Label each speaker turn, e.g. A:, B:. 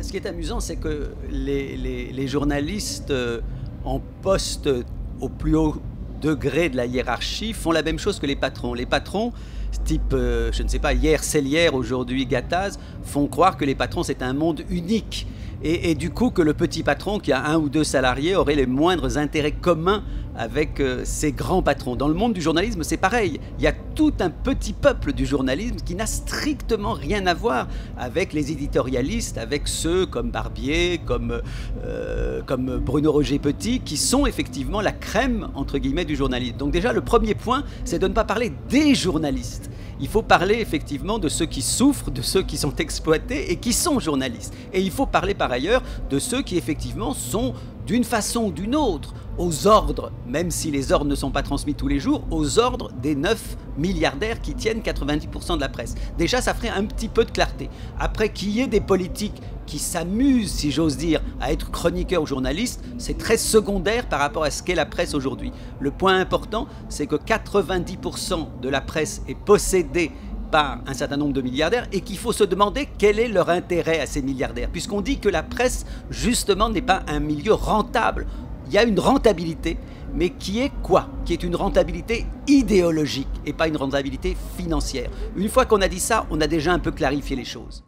A: Ce qui est amusant, c'est que les journalistes en poste au plus haut degré de la hiérarchie font la même chose que les patrons. Les patrons, type, je ne sais pas, hier Sellière, aujourd'hui Gattaz, font croire que les patrons c'est un monde unique. Et du coup que le petit patron qui a un ou deux salariés aurait les moindres intérêts communs avec ces grands patrons. Dans le monde du journalisme, c'est pareil. Il y a tout un petit peuple du journalisme qui n'a strictement rien à voir avec les éditorialistes, avec ceux comme Barbier, comme Bruno Roger Petit, qui sont effectivement la crème, entre guillemets, du journalisme. Donc déjà, le premier point, c'est de ne pas parler des journalistes. Il faut parler effectivement de ceux qui souffrent, de ceux qui sont exploités et qui sont journalistes. Et il faut parler par ailleurs de ceux qui effectivement sont d'une façon ou d'une autre aux ordres, même si les ordres ne sont pas transmis tous les jours, aux ordres des 9 milliardaires qui tiennent 90% de la presse. Déjà, ça ferait un petit peu de clarté. Après, qu'il y ait des politiques qui s'amusent, si j'ose dire, à être chroniqueurs ou journalistes, c'est très secondaire par rapport à ce qu'est la presse aujourd'hui. Le point important, c'est que 90% de la presse est possédée par un certain nombre de milliardaires et qu'il faut se demander quel est leur intérêt à ces milliardaires, puisqu'on dit que la presse, justement, n'est pas un milieu rentable. Il y a une rentabilité, mais qui est quoi? Qui est une rentabilité idéologique et pas une rentabilité financière. Une fois qu'on a dit ça, on a déjà un peu clarifié les choses.